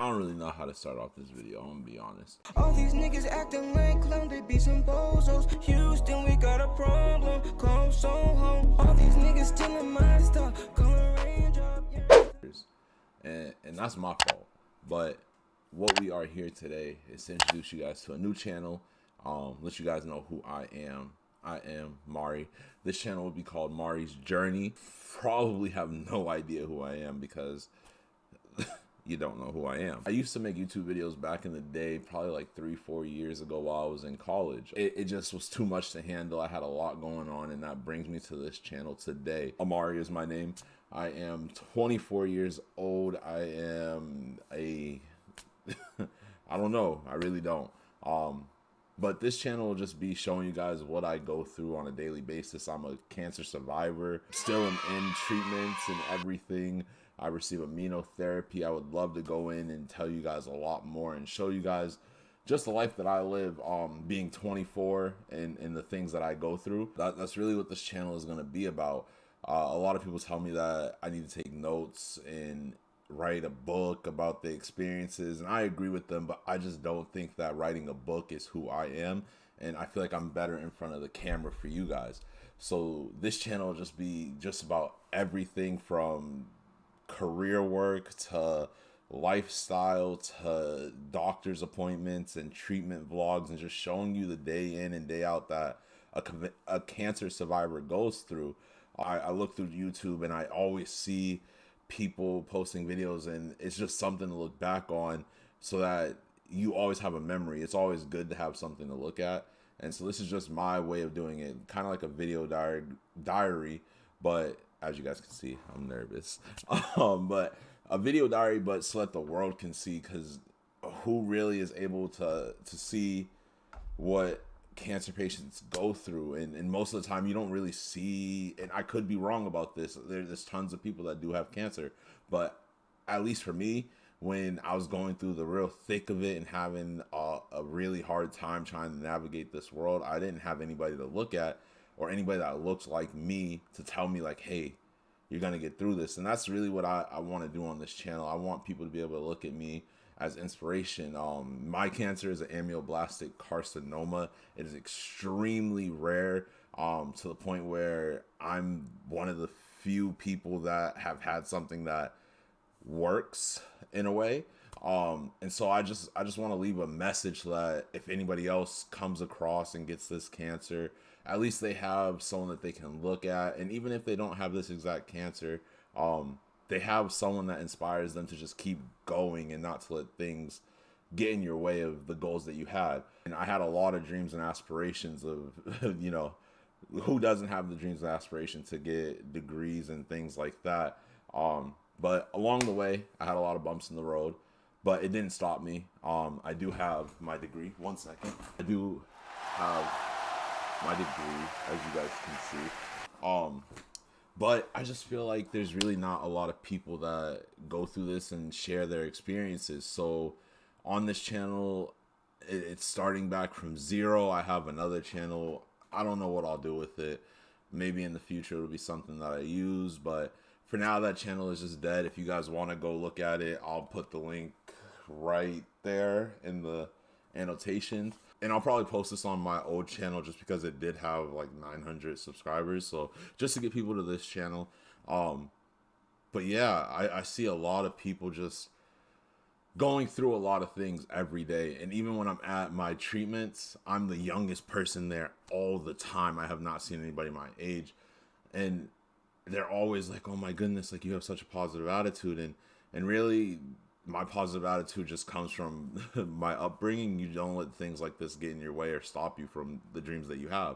don't really know how to start off this video, I'm gonna be honest. All these niggas acting like clown, they be some bozos. Houston, we got a problem, come so home. All these niggas stealing my stuff, color range up, yeah. And that's my fault. But what we are here today is to introduce you guys to a new channel, let you guys know who I am. I am Mari. This channel will be called Mari's Journey. Probably have no idea who I am because you don't know who I am. I used to make YouTube videos back in the day, probably like 3-4 years ago while I was in college. It just was too much to handle. I had a lot going on, and that brings me to this channel today. Amari is my name. I am 24 years old. I am a I don't know. I really don't. But this channel will just be showing you guys what I go through on a daily basis. I'm a cancer survivor, still am in treatments and everything. I receive immunotherapy. I would love to go in and tell you guys a lot more and show you guys just the life that I live, being 24 and the things that I go through. That's really what this channel is going to be about. A lot of people tell me that I need to take notes and write a book about the experiences, and I agree with them, but I just don't think that writing a book is who I am, and I feel like I'm better in front of the camera for you guys. So this channel will just be just about everything from career work to lifestyle to doctor's appointments and treatment vlogs, and just showing you the day in and day out that a cancer survivor goes through. I look through YouTube and I always see people posting videos, and it's just something to look back on so that you always have a memory. It's always good to have something to look at. And so this is just my way of doing it, kind of like a video diary, but as you guys can see, I'm nervous. But a video diary, but so that the world can see, because who really is able to see what cancer patients go through, and most of the time you don't really see, and I could be wrong about this, there's tons of people that do have cancer, but at least for me, when I was going through the real thick of it and having a really hard time trying to navigate this world, I didn't have anybody to look at or anybody that looked like me to tell me like, hey, you're gonna get through this. And that's really what I want to do on this channel. I want people to be able to look at me as inspiration. My cancer is an amyoblastic carcinoma. It is extremely rare, to the point where I'm one of the few people that have had something that works in a way. And so I just want to leave a message that if anybody else comes across and gets this cancer, at least they have someone that they can look at. And even if they don't have this exact cancer, they have someone that inspires them to just keep going and not to let things get in your way of the goals that you had. And I had a lot of dreams and aspirations of, you know, who doesn't have the dreams and aspirations to get degrees and things like that. But along the way, I had a lot of bumps in the road, but it didn't stop me. I do have my degree. One second. I do have my degree, as you guys can see. But I just feel like there's really not a lot of people that go through this and share their experiences. So on this channel, it's starting back from zero. I have another channel. I don't know what I'll do with it. Maybe in the future it'll be something that I use. But for now, that channel is just dead. If you guys want to go look at it, I'll put the link right there in the annotation. And I'll probably post this on my old channel just because it did have like 900 subscribers. So just to get people to this channel. But yeah, I see a lot of people just going through a lot of things every day. And even when I'm at my treatments, I'm the youngest person there all the time. I have not seen anybody my age. And they're always like, oh my goodness, like you have such a positive attitude. And really, my positive attitude just comes from my upbringing. You don't let things like this get in your way or stop you from the dreams that you have.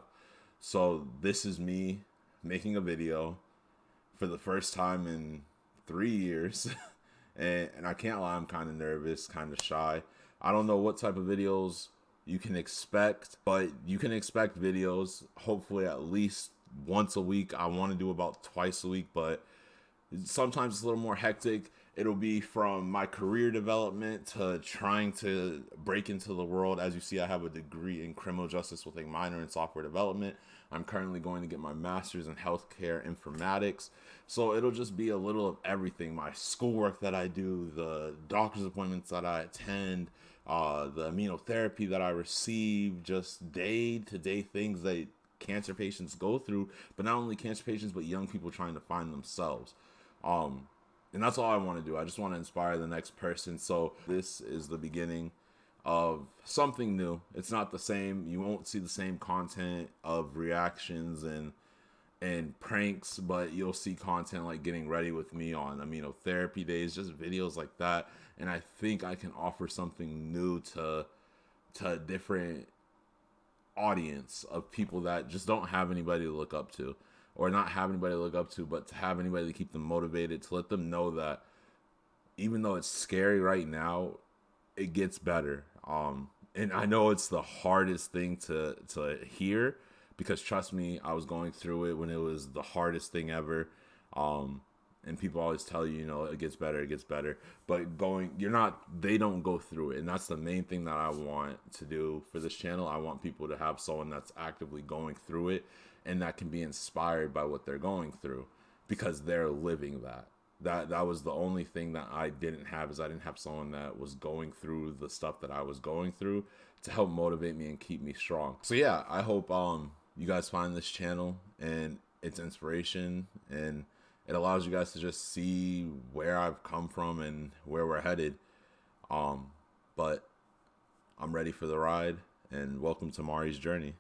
So this is me making a video for the first time in 3 years. and I can't lie, I'm kind of nervous, kind of shy. I don't know what type of videos you can expect, but you can expect videos hopefully at least once a week. I want to do about twice a week, but sometimes it's a little more hectic. It'll be from my career development to trying to break into the world. As you see, I have a degree in criminal justice with a minor in software development. I'm currently going to get my master's in healthcare informatics. So it'll just be a little of everything. My schoolwork that I do, the doctor's appointments that I attend, the immunotherapy that I receive, just day-to-day things that cancer patients go through, but not only cancer patients, but young people trying to find themselves. And that's all I want to do. I just want to inspire the next person. So this is the beginning of something new. It's not the same. You won't see the same content of reactions and pranks, but you'll see content like getting ready with me on immunotherapy days, just videos like that. And I think I can offer something new to a different audience of people that just don't have anybody to look up to, or not have anybody to look up to, but to have anybody to keep them motivated, to let them know that even though it's scary right now, it gets better. And I know it's the hardest thing to hear, because trust me, I was going through it when it was the hardest thing ever. And people always tell you, it gets better, it gets better. But they don't go through it. And that's the main thing that I want to do for this channel. I want people to have someone that's actively going through it and that can be inspired by what they're going through, because they're living that. That was the only thing that I didn't have, is I didn't have someone that was going through the stuff that I was going through to help motivate me and keep me strong. So yeah, I hope you guys find this channel and its inspiration, and it allows you guys to just see where I've come from and where we're headed. But I'm ready for the ride, and welcome to Mari's journey.